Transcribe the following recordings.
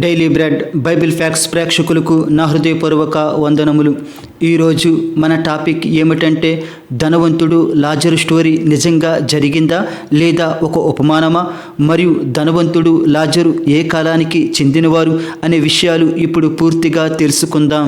Daily bread Bible facts ప్రేక్షకులకు నా హృదయపూర్వక వందనములు. ఈరోజు మన టాపిక్ ఏమిటంటే, ధనవంతుడు లాజరు స్టోరీ నిజంగా జరిగిందా లేదా ఒక ఉపమానమా, మరియు ధనవంతుడు లాజరు ఏ కాలానికి చెందినవారు అనే విషయాలు ఇప్పుడు పూర్తిగా తెలుసుకుందాం.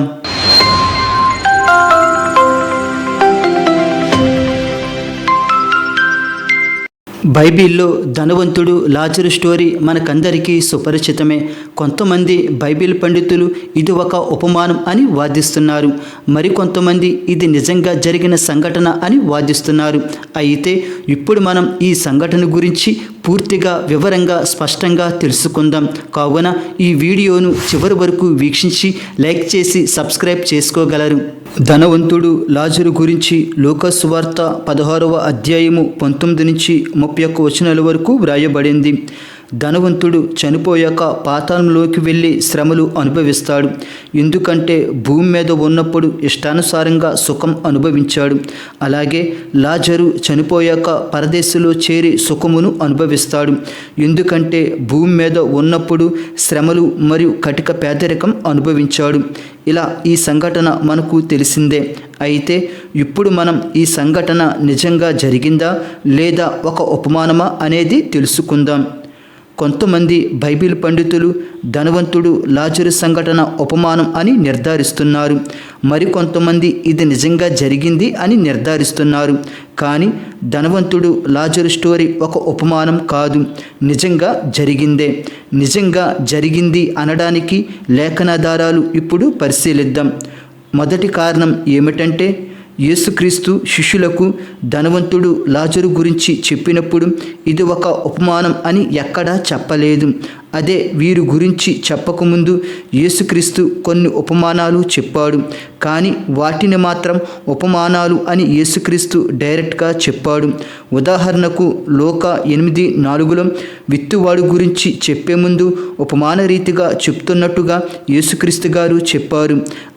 బైబిల్లో ధనవంతుడు లాజరు స్టోరీ మనకందరికీ సుపరిచితమే. కొంతమంది బైబిల్ పండితులు ఇది ఒక ఉపమానం అని వాదిస్తున్నారు, మరికొంతమంది ఇది నిజంగా జరిగిన సంఘటన అని వాదిస్తున్నారు. అయితే ఇప్పుడు మనం ఈ సంఘటన గురించి పూర్తిగా వివరంగా స్పష్టంగా తెలుసుకుందాం. కావున ఈ వీడియోను చివరి వరకు వీక్షించి లైక్ చేసి సబ్స్క్రైబ్ చేసుకోగలరు. ధనవంతుడు లాజరు గురించి లూకాసు సువార్త 16వ అధ్యాయము 19 నుంచి 31 వచనాల వరకు వ్రాయబడింది. ధనవంతుడు చనిపోయాక పాతాళంలోకి వెళ్ళి శ్రమలు అనుభవిస్తాడు. ఎందుకంటే భూమి మీద ఉన్నప్పుడు ఇష్టానుసారంగా సుఖం అనుభవించాడు. అలాగే లాజరు చనిపోయాక పరదేశంలో చేరి సుఖమును అనుభవిస్తాడు. ఎందుకంటే భూమి మీద ఉన్నప్పుడు శ్రమలు మరియు కటిక పేదరికం అనుభవించాడు. ఇలా ఈ సంఘటన మనకు తెలిసిందే. అయితే ఇప్పుడు మనం ఈ సంఘటన నిజంగా జరిగిందా లేదా ఒక ఉపమానమా అనేది తెలుసుకుందాం. కొంతమంది బైబిల్ పండితులు ధనవంతుడు లాజరు సంఘటన ఉపమానం అని నిర్ధారిస్తున్నారు, మరికొంతమంది ఇది నిజంగా జరిగింది అని నిర్ధారిస్తున్నారు. కానీ ధనవంతుడు లాజరు స్టోరీ ఒక ఉపమానం కాదు, నిజంగా జరిగిందే. నిజంగా జరిగింది అనడానికి లేఖనాధారాలు ఇప్పుడు పరిశీలిద్దాం. మొదటి కారణం ఏమిటంటే, యేసుక్రీస్తు శిష్యులకు ధనవంతుడు లాజరు గురించి చెప్పినప్పుడు ఇది ఒక ఉపమానం అని ఎక్కడా చెప్పలేదు. అదే వీరి గురించి చెప్పకముందు యేసుక్రీస్తు కొన్ని ఉపమానాలు చెప్పాడు, కానీ వాటిని మాత్రం ఉపమానాలు అని యేసుక్రీస్తు డైరెక్ట్గా చెప్పాడు. ఉదాహరణకు లూకా 8:4లో విత్తువాడు గురించి చెప్పే ముందు ఉపమాన రీతిగా చెప్తున్నట్టుగా యేసుక్రీస్తు గారు చెప్పారు.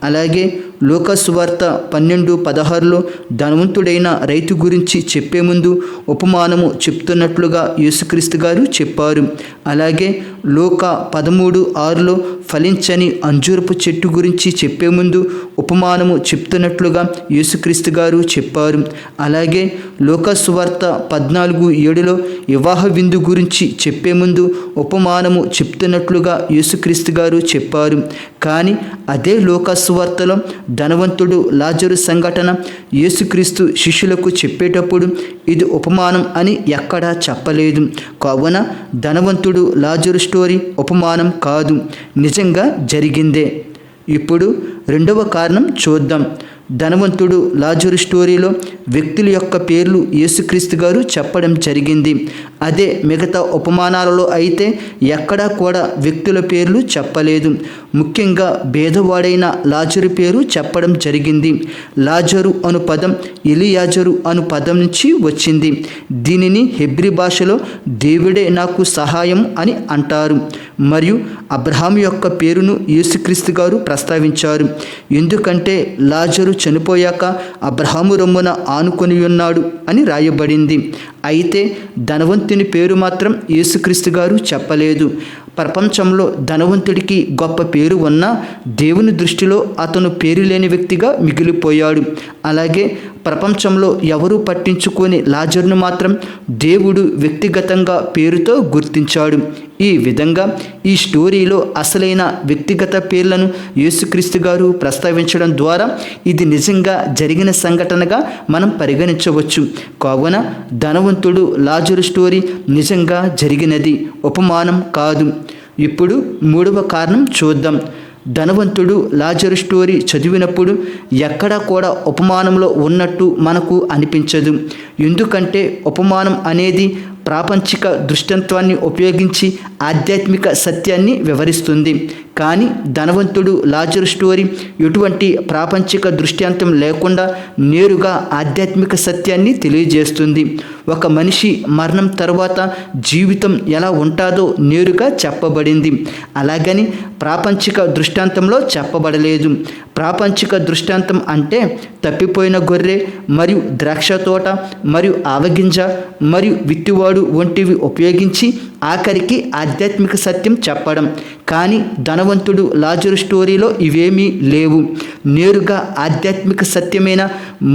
అలాగే లూకాసు సువార్త 12:16లో ధనవంతుడైన రైతు గురించి చెప్పే ముందు ఉపమానము చెప్తున్నట్లుగా యేసుక్రీస్తు గారు చెప్పారు. అలాగే లూకా 13:6లో ఫలించని అంజూరపు చెట్టు గురించి చెప్పే ముందు ఉపమానము చెప్తున్నట్లుగా యేసుక్రీస్తు గారు చెప్పారు. అలాగే లూకాసు సువార్త 14:7లో వివాహ విందు గురించి చెప్పే ముందు ఉపమానము చెప్తున్నట్లుగా యేసుక్రీస్తు గారు చెప్పారు. కానీ అదే లూకాసు సువార్తలో ధనవంతుడు లాజరు సంఘటన యేసుక్రీస్తు శిష్యులకు చెప్పేటప్పుడు ఇది ఉపమానం అని ఎక్కడా చెప్పలేదు. కావున ధనవంతుడు లాజరు స్టోరీ ఉపమానం కాదు, నిజంగా జరిగిందే. ఇప్పుడు రెండవ కారణం చూద్దాం. ధనవంతుడు లాజరు స్టోరీలో వ్యక్తుల యొక్క పేర్లు యేసుక్రీస్తు గారు చెప్పడం జరిగింది. అదే మిగతా ఉపమానాలలో అయితే ఎక్కడా కూడా వ్యక్తుల పేర్లు చెప్పలేదు. ముఖ్యంగా భేదవాడైన లాజరు పేరు చెప్పడం జరిగింది. లాజరు అను పదం ఎలియాజరు అను పదం నుంచి వచ్చింది. దీనిని హెబ్రీ భాషలో దేవుడే నాకు సహాయం అని అంటారు. మరియు అబ్రహాము యొక్క పేరును యేసుక్రీస్తు గారు ప్రస్తావించారు. ఎందుకంటే లాజరు చనిపోయాక అబ్రహాము రొమ్మున ఆనుకొని ఉన్నాడు అని రాయబడింది. అయితే ధనవంతుని పేరు మాత్రం యేసుక్రీస్తు గారు చెప్పలేదు. ప్రపంచంలో ధనవంతుడికి గొప్ప పేరు ఉన్నా దేవుని దృష్టిలో అతను పేరు లేని వ్యక్తిగా మిగిలిపోయాడు. అలాగే ప్రపంచంలో ఎవరూ పట్టించుకొని లాజరును మాత్రం దేవుడు వ్యక్తిగతంగా పేరుతో గుర్తించాడు. ఈ విధంగా ఈ స్టోరీలో అసలైన వ్యక్తిగత పేర్లను యేసుక్రీస్తు గారు ప్రస్తావించడం ద్వారా ఇది నిజంగా జరిగిన సంఘటనగా మనం పరిగణించవచ్చు. కావున ధనవంతుడు లాజరు స్టోరీ నిజంగా జరిగినది, ఉపమానం కాదు. ఇప్పుడు మూడవ కారణం చూద్దాం. ధనవంతుడు లాజరు స్టోరీ చదివినప్పుడు ఎక్కడా కూడా ఉపమానంలో ఉన్నట్టు మనకు అనిపించదు. ఎందుకంటే ఉపమానం అనేది ప్రాపంచిక దృష్టాంతాన్ని ఉపయోగించి ఆధ్యాత్మిక సత్యాన్ని వివరిస్తుంది. కానీ ధనవంతుడు లాజరు స్టోరీ ఎటువంటి ప్రాపంచిక దృష్టాంతం లేకుండా నేరుగా ఆధ్యాత్మిక సత్యాన్ని తెలియజేస్తుంది. ఒక మనిషి మరణం తర్వాత జీవితం ఎలా ఉంటుందో నేరుగా చెప్పబడింది. అలాగని ప్రాపంచిక దృష్టాంతంలో చెప్పబడలేదు. ప్రాపంచిక దృష్టాంతం అంటే తప్పిపోయిన గొర్రె మరియు ద్రాక్ష తోట మరియు ఆవగింజ మరియు విత్తువాడు వంటివి ఉపయోగించి ఆఖరికి ఆధ్యాత్మిక సత్యం చెప్పడం. కానీ ధనవంతుడు లాజరు స్టోరీలో ఇవేమీ లేవు. నేరుగా ఆధ్యాత్మిక సత్యమైన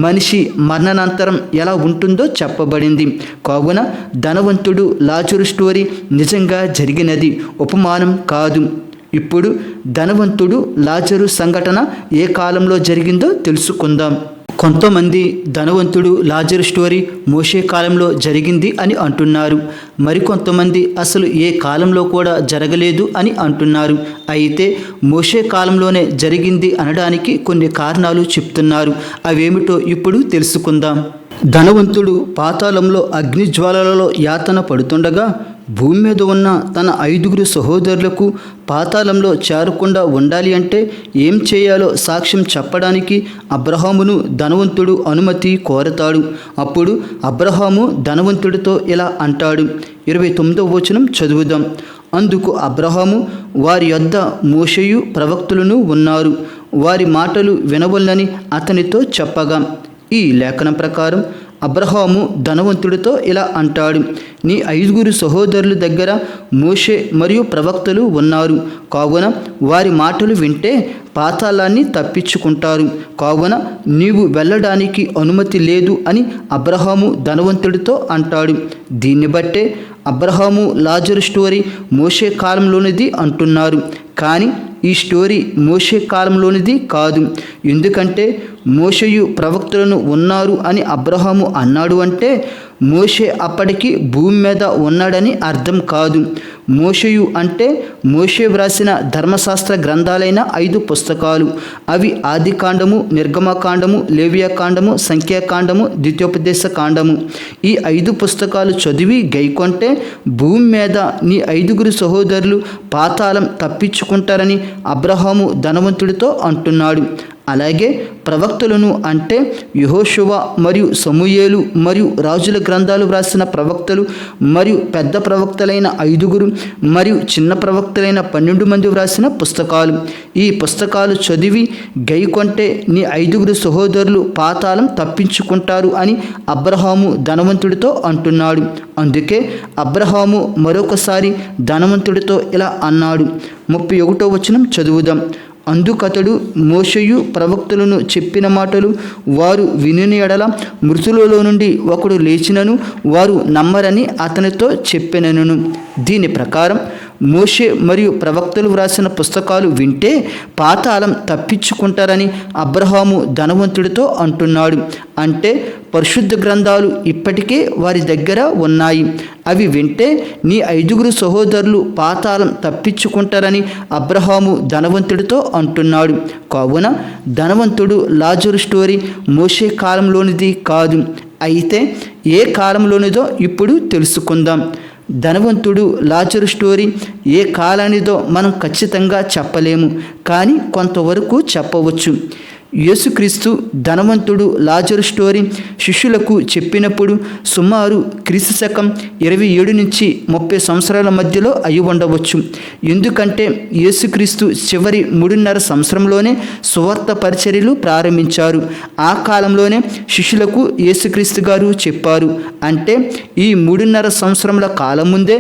మనిషి మరణానంతరం ఎలా ఉంటుందో చెప్పబడింది. కావున ధనవంతుడు లాజరు స్టోరీ నిజంగా జరిగినది, ఉపమానం కాదు. ఇప్పుడు ధనవంతుడు లాజరు సంఘటన ఏ కాలంలో జరిగిందో తెలుసుకుందాం. కొంతమంది ధనవంతుడు లాజరు స్టోరీ మోషే కాలంలో జరిగింది అని అంటున్నారు. మరికొంతమంది అసలు ఏ కాలంలో కూడా జరగలేదు అని అంటున్నారు. అయితే మోషే కాలంలోనే జరిగింది అనడానికి కొన్ని కారణాలు చెప్తున్నారు. అవేమిటో ఇప్పుడు తెలుసుకుందాం. ధనవంతుడు పాతాళంలో అగ్నిజ్వాలలలో యాతన పడుతుండగా భూమి మీద ఉన్న తన 5 సహోదరులకు పాతాళంలో చేరకుండా ఉండాలి అంటే ఏం చేయాలో సాక్ష్యం చెప్పడానికి అబ్రహామును ధనవంతుడు అనుమతి కోరతాడు. అప్పుడు అబ్రహాము ధనవంతుడితో ఇలా అంటాడు. 29వ వచనం చదువుదాం. అందుకు అబ్రహాము, వారి యొద్ద మోషేయు ప్రవక్తలను ఉన్నారు, వారి మాటలు వినవలనని అతనితో చెప్పగా, ఈ లేఖనం ప్రకారం అబ్రహాము ధనవంతుడితో ఇలా అంటాడు. నీ 5 సహోదరుల దగ్గర మోషే మరియు ప్రవక్తలు ఉన్నారు, కావున వారి మాటలు వింటే పాతాళాన్ని తప్పించుకుంటారు, కావున నీవు వెళ్ళడానికి అనుమతి లేదు అని అబ్రహాము ధనవంతుడితో అంటాడు. దీన్ని బట్టే అబ్రహాము లాజరు స్టోరీ మోషే కాలంలోనిది అంటున్నారు. కానీ ఈ స్టోరీ మోషే కాలంలోనిది కాదు. ఎందుకంటే మోషేయు ప్రవక్తలను ఉన్నారు అని అబ్రహాము అన్నాడు అంటే మోషే అప్పటికి భూమి మీద ఉన్నాడని అర్థం కాదు. మోషేయు అంటే మోషే వ్రాసిన ధర్మశాస్త్ర గ్రంథాలైన 5 పుస్తకాలు. అవి ఆదికాండము, నిర్గమకాండము, లేవియాకాండము, సంఖ్యాకాండము, ద్వితీయోపదేశ కాండము. ఈ 5 పుస్తకాలు చదివి గైకొంటే భూమి మీద నీ 5 సహోదరులు పాతాళం తప్పించుకుంటారని అబ్రహాము ధనవంతుడితో అంటున్నాడు. అలాగే ప్రవక్తలను అంటే యెహోషువ మరియు సమూయేలు మరియు రాజుల గ్రంథాలు వ్రాసిన ప్రవక్తలు మరియు పెద్ద ప్రవక్తలైన 5 మరియు చిన్న ప్రవక్తలైన 12 మంది వ్రాసిన పుస్తకాలు. ఈ పుస్తకాలు చదివి గైకొంటే నీ 5 సహోదరులు పాతాళం తప్పించుకుంటారు అని అబ్రహాము ధనవంతుడితో అంటున్నాడు. అందుకే అబ్రహాము మరొకసారి ధనవంతుడితో ఇలా అన్నాడు. 31వ వచనం చదువుదాం. అందుకతడు మోషేయు ప్రవక్తలను చెప్పిన మాటలు వారు వినిన ఎడల మృతులలో నుండి ఒకడు లేచినను వారు నమ్మరని అతనితో చెప్పెనను. దీని ప్రకారం మోషే మరియు ప్రవక్తలు వ్రాసిన పుస్తకాలు వింటే పాతాళం తప్పించుకుంటారని అబ్రహాము ధనవంతుడితో అంటున్నాడు. అంటే పరిశుద్ధ గ్రంథాలు ఇప్పటికే వారి దగ్గర ఉన్నాయి. అవి వింటే నీ 5 సహోదరులు పాతాళం తప్పించుకుంటారని అబ్రహాము ధనవంతుడితో అంటున్నాడు. కావున ధనవంతుడు లాజరు స్టోరీ మోషే కాలంలోనిది కాదు. అయితే ఏ కాలంలోనిదో ఇప్పుడు తెలుసుకుందాం. ధనవంతుడు లాజరు స్టోరీ ఏ కాలానిదో మనం ఖచ్చితంగా చెప్పలేము, కానీ కొంతవరకు చెప్పవచ్చు. యేసుక్రీస్తు ధనవంతుడు లాజరు స్టోరీ శిష్యులకు చెప్పినప్పుడు సుమారు క్రీస్తు శకం 27 నుంచి 30 సంవత్సరాల మధ్యలో అయి ఉండవచ్చు. ఎందుకంటే యేసుక్రీస్తు చివరి 3.5 సంవత్సరంలోనే సువార్త పరిచర్యలు ప్రారంభించారు. ఆ కాలంలోనే శిష్యులకు యేసుక్రీస్తు గారు చెప్పారు. అంటే ఈ 3.5 సంవత్సరముల కాలం ముందే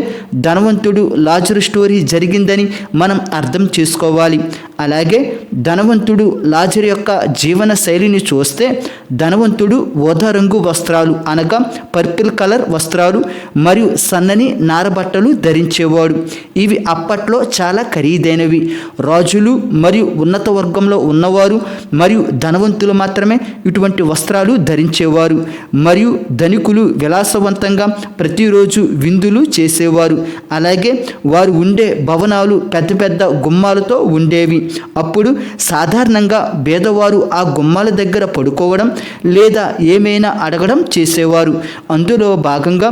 ధనవంతుడు లాజరు స్టోరీ జరిగిందని మనం అర్థం చేసుకోవాలి. అలాగే ధనవంతుడు లాజరు యొక్క జీవన శైలిని చూస్తే ధనవంతుడు ఊదా రంగు వస్త్రాలు అనగా పర్పుల్ కలర్ వస్త్రాలు మరియు సన్నని నారబట్టలు ధరించేవాడు. ఇవి అప్పట్లో చాలా ఖరీదైనవి. రాజులు మరియు ఉన్నత వర్గంలో ఉన్నవారు మరియు ధనవంతులు మాత్రమే ఇటువంటి వస్త్రాలు ధరించేవారు. మరియు ధనికులు విలాసవంతంగా ప్రతిరోజు విందులు చేసేవారు. అలాగే వారు ఉండే భవనాలు పెద్ద పెద్ద గుమ్మాలతో ఉండేవి. అప్పుడు సాధారణంగా పేదవారు ఆ గుమ్మాల దగ్గర పడుకోవడం లేదా ఏమైనా అడగడం చేసేవారు. అందులో భాగంగా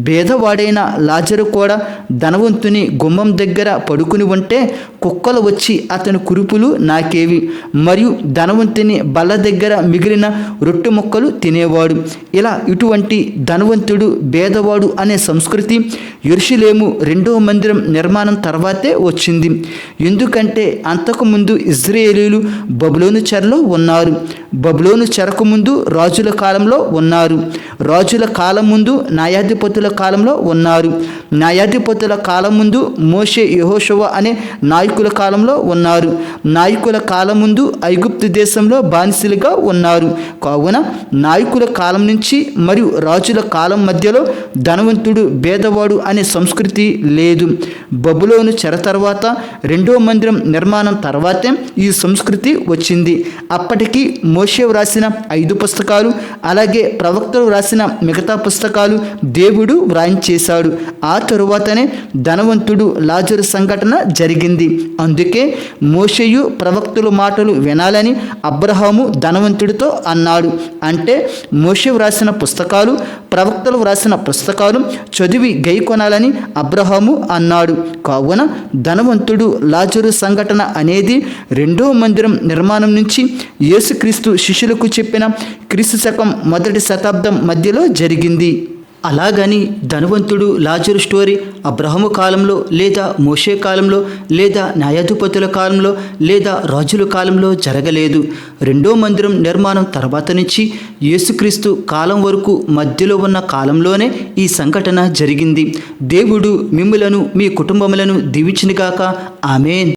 పేదవాడైన లాజరు కూడా ధనవంతుని గుమ్మం దగ్గర పడుకుని ఉంటే కుక్కలు వచ్చి అతని కురుపులు నాకేవి మరియు ధనవంతుని బల్ల దగ్గర మిగిలిన రొట్టె ముక్కలు తినేవాడు. ఇలా ఇటువంటి ధనవంతుడు పేదవాడు అనే సంస్కృతి యెరూషలేము 2వ మందిరం నిర్మాణం తర్వాతే వచ్చింది. ఎందుకంటే అంతకు పుట్టకముందు ఇశ్రాయేలీయులు బబులోను చెరలో ఉన్నారు. బబులోను చెరకు ముందు రాజుల కాలంలో ఉన్నారు. రాజుల కాలం ముందు న్యాయాధిపతుల కాలంలో ఉన్నారు. న్యాయాధిపతుల కాలం ముందు మోషే యెహోషువ అనే నాయకుల కాలంలో ఉన్నారు. నాయకుల కాలం ముందు ఐగుప్తు దేశంలో బానిసలుగా ఉన్నారు. కావున నాయకుల కాలం నుంచి మరియు రాజుల కాలం మధ్యలో ధనవంతుడు భేదవాడు అనే సంస్కృతి లేదు. బబులోను చెర తర్వాత రెండో మందిరం నిర్మాణం తర్వాతే ఈ సంస్కృతి వచ్చింది. అప్పటికి మోషే వ్రాసిన 5 పుస్తకాలు అలాగే ప్రవక్తలు వ్రాసిన మిగతా పుస్తకాలు దేవుడు వ్రాయించేశాడు. ఆ తరువాతనే ధనవంతుడు లాజరు సంఘటన జరిగింది. అందుకే మోషేయు ప్రవక్తల మాటలు వినాలని అబ్రహాము ధనవంతుడితో అన్నాడు. అంటే మోషే వ్రాసిన పుస్తకాలు ప్రవక్తలు వ్రాసిన పుస్తకాలు చదివి గైకొనాలని అబ్రహాము అన్నాడు. కావున ధనవంతుడు లాజరు సంఘటన అనేది రెండో మందిరం నిర్మాణం నుంచి యేసుక్రీస్తు శిష్యులకు చెప్పిన క్రీస్తు శకం 1వ శతాబ్దం మధ్యలో జరిగింది. అలాగని ధనవంతుడు లాజరు స్టోరీ అబ్రహాము కాలంలో లేదా మోషే కాలంలో లేదా న్యాయాధిపతుల కాలంలో లేదా రాజుల కాలంలో జరగలేదు. రెండో మందిరం నిర్మాణం తర్వాత నుంచి యేసుక్రీస్తు కాలం వరకు మధ్యలో ఉన్న కాలంలోనే ఈ సంఘటన జరిగింది. దేవుడు మిమ్ములను మీ కుటుంబములను దీవించునుగాక. ఆమేన్.